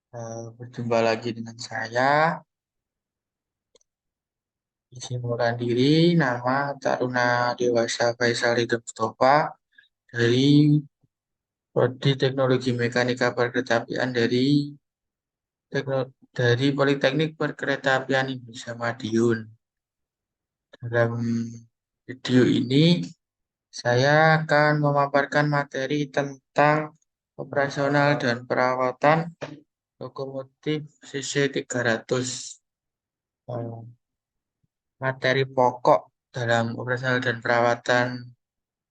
Berjumpa lagi dengan saya. Izin mengurangkan diri, nama Taruna Dewasa Faisal Ridho Mustafa dari Prodi Teknologi Mekanika Perkeretaapian dari Politeknik Perkeretaapian Indonesia Madiun. Dalam video ini, saya akan memaparkan materi tentang operasional dan perawatan lokomotif CC300. Materi pokok dalam operasional dan perawatan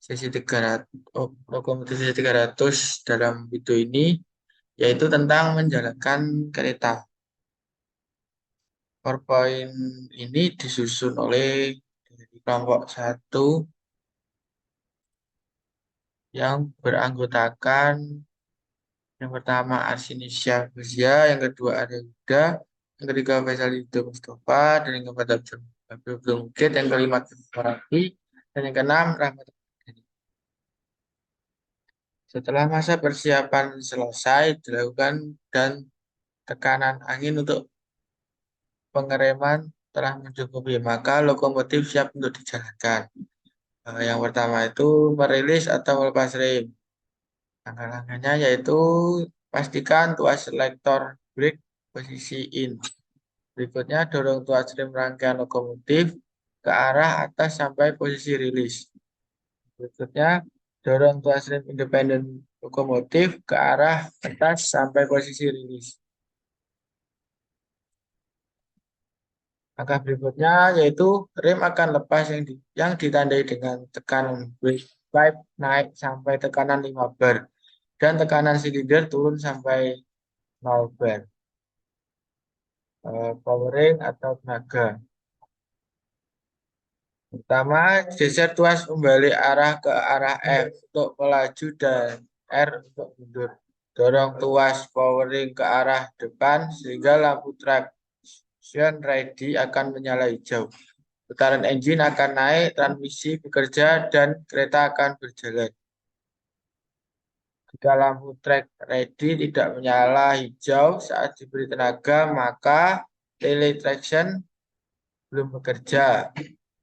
CC300, lokomotif CC300 dalam video ini yaitu tentang menjalankan kereta. PowerPoint ini disusun oleh dari kelompok 1 yang beranggotakan yang pertama Arsinisya Fuzia, yang kedua Arya Yuda, yang ketiga Faisal Ridho Mustafa, dan yang keempat Abdul Mukid, yang kelima Marafi, dan yang keenam Rahmat. Setelah masa persiapan selesai dilakukan dan tekanan angin untuk pengereman telah mencukupi, maka lokomotif siap untuk dijalankan. Yang pertama itu merilis atau melepas rem. Langkah-langkahnya yaitu pastikan tuas selektor brake posisi in. Berikutnya dorong tuas rem rangkaian lokomotif ke arah atas sampai posisi rilis. Berikutnya dorong tuas rem independen lokomotif ke arah atas sampai posisi rilis. Langkah berikutnya yaitu rem akan lepas yang ditandai dengan tekanan brake pipe naik sampai tekanan 5 bar dan tekanan silinder turun sampai 0 bar. Powering atau tenaga. Pertama, geser tuas membalik arah ke arah F untuk melaju dan R untuk mundur. Dorong tuas powering ke arah depan sehingga lampu traction ready akan menyala hijau. Putaran engine akan naik, transmisi bekerja, dan kereta akan berjalan. Jika lampu track ready tidak menyala hijau saat diberi tenaga, maka relay traction belum bekerja.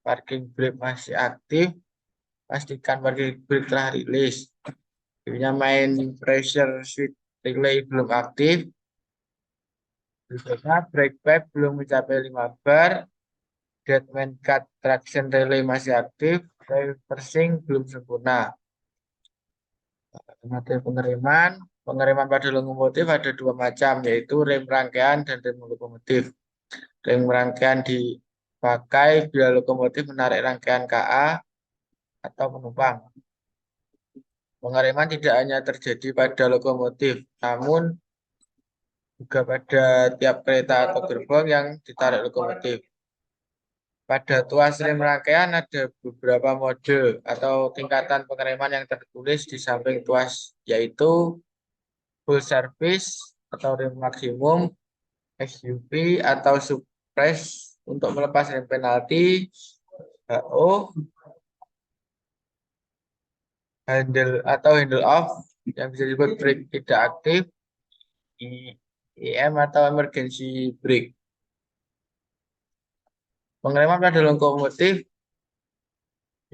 Parking brake masih aktif, pastikan parking brake telah rilis. Jika main pressure switch relay belum aktif, berikutnya brake pipe belum mencapai 5 bar, deadman cut traction relay masih aktif, reversing belum sempurna. Materi pengereman pada lokomotif ada dua macam, yaitu rem rangkaian dan rem lokomotif. Rem rangkaian dipakai bila lokomotif menarik rangkaian KA atau penumpang. Pengereman tidak hanya terjadi pada lokomotif, namun juga pada tiap kereta atau gerbong yang ditarik lokomotif. Pada tuas rem rangkaian ada beberapa mode atau tingkatan pengereman yang tertulis di samping tuas, yaitu full service atau rem maksimum, SUV atau suppress untuk melepas rem penalti, HO, handle off yang bisa disebut brake tidak aktif, EM atau emergency brake. Pengereman pada lokomotif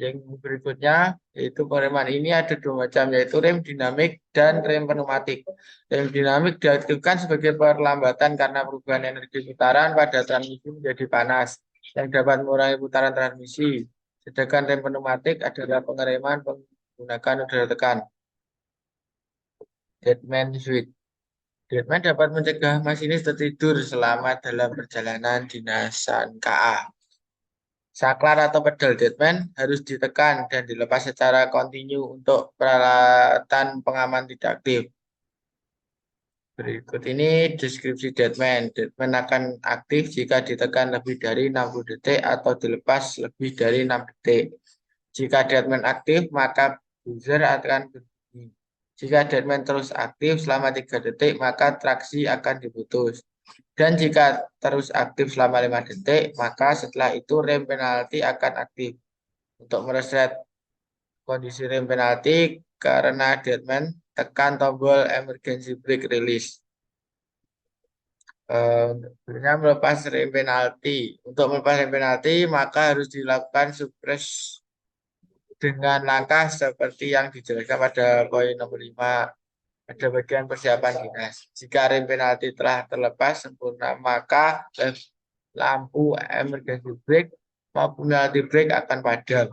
yang berikutnya yaitu pengereman ini ada dua macam, yaitu rem dinamik dan rem pneumatik. Rem dinamik diaktifkan sebagai perlambatan karena perubahan energi putaran pada transmisi menjadi panas yang dapat mengurangi putaran transmisi. Sedangkan rem pneumatik adalah pengereman menggunakan udara tekan. Deadman switch. Deadman dapat mencegah masinis tertidur selama dalam perjalanan dinasan KA. Saklar atau pedal deadman harus ditekan dan dilepas secara kontinu untuk peralatan pengaman tidak aktif. Berikut ini deskripsi deadman. Deadman akan aktif jika ditekan lebih dari 60 detik atau dilepas lebih dari 6 detik. Jika deadman aktif, maka buzzer akan berbunyi. Jika deadman terus aktif selama 3 detik, maka traksi akan diputus. Dan jika terus aktif selama 5 detik, maka setelah itu rem penalti akan aktif. Untuk mereset kondisi rem penalti karena deadman, tekan tombol emergency brake release. Sebenarnya melepas rem penalti. Untuk melepas rem penalti, maka harus dilakukan supres dengan langkah seperti yang dijelaskan pada poin nomor 5. Ada bagian persiapan dinas. Jika rem penalti telah terlepas sempurna, maka lampu emergency brake maupun penalti brake akan padam.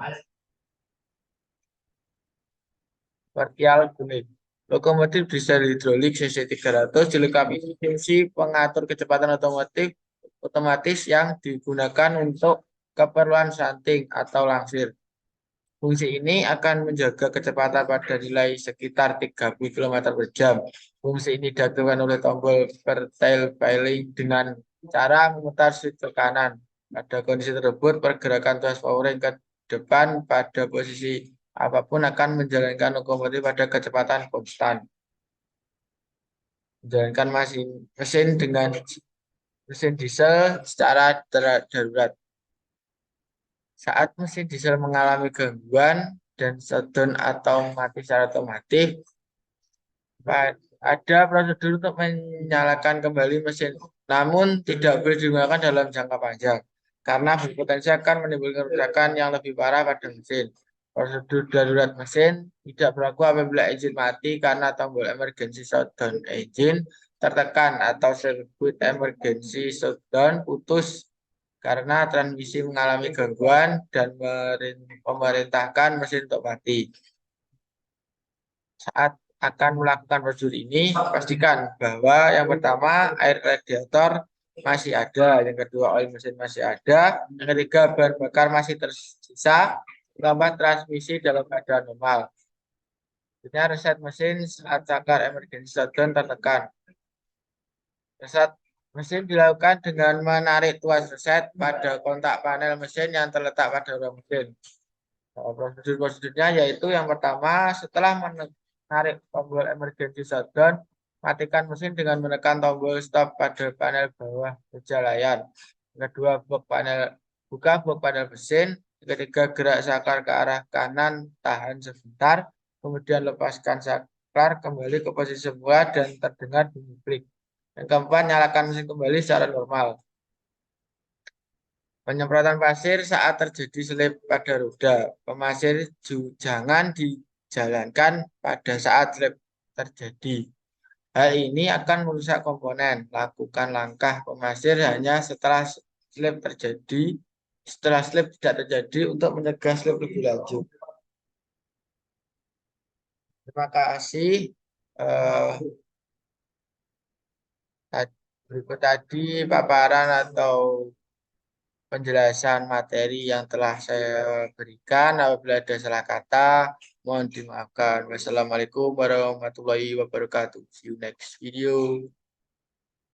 Partial unit. Lokomotif diesel hidrolik CC 300 dilengkapi fungsi pengatur kecepatan otomatis yang digunakan untuk keperluan shunting atau langsir. Fungsi ini akan menjaga kecepatan pada nilai sekitar 30 km per jam. Fungsi ini dilakukan oleh tombol vertail piling dengan cara memutar switch ke kanan. Pada kondisi tersebut, pergerakan tuas powering ke depan pada posisi apapun akan menjalankan lokomotif pada kecepatan konstan. Menjalankan mesin dengan mesin diesel secara darurat. Saat mesin diesel mengalami gangguan dan shutdown atau mati secara otomatis, ada prosedur untuk menyalakan kembali mesin. Namun tidak boleh digunakan dalam jangka panjang karena berpotensi akan menimbulkan kerusakan yang lebih parah pada mesin. Prosedur darurat mesin tidak berlaku apabila engine mati karena tombol emergency shutdown engine tertekan atau sirkuit emergency shutdown putus karena transmisi mengalami gangguan dan memerintahkan mesin untuk mati. Saat akan melakukan prosedur ini, pastikan bahwa yang pertama air radiator masih ada, yang kedua oil mesin masih ada, yang ketiga bahan bakar masih tersisa, keempat transmisi dalam keadaan normal. Selanjutnya reset mesin saat cakar emergency shutdown tertekan. Reset mesin dilakukan dengan menarik tuas reset pada kontak panel mesin yang terletak pada ruang mesin. Prosedur-prosedurnya yaitu yang pertama, setelah menarik tombol emergency shutdown, matikan mesin dengan menekan tombol stop pada panel bawah meja layar. Yang kedua, buka blok panel mesin. Yang ketiga, gerak saklar ke arah kanan, tahan sebentar, kemudian lepaskan saklar kembali ke posisi semula dan terdengar bunyi klik. Yang keempat, nyalakan mesin kembali secara normal. Penyemprotan pasir saat terjadi selip pada roda. Pemasir jangan dijalankan pada saat selip terjadi. Hal ini akan merusak komponen. Lakukan langkah pemasir hanya setelah selip terjadi, setelah selip tidak terjadi untuk mencegah selip lebih lanjut. Terima kasih. Berikut tadi paparan atau penjelasan materi yang telah saya berikan. Apabila ada salah kata, mohon dimaafkan. Wassalamualaikum warahmatullahi wabarakatuh. See you next video.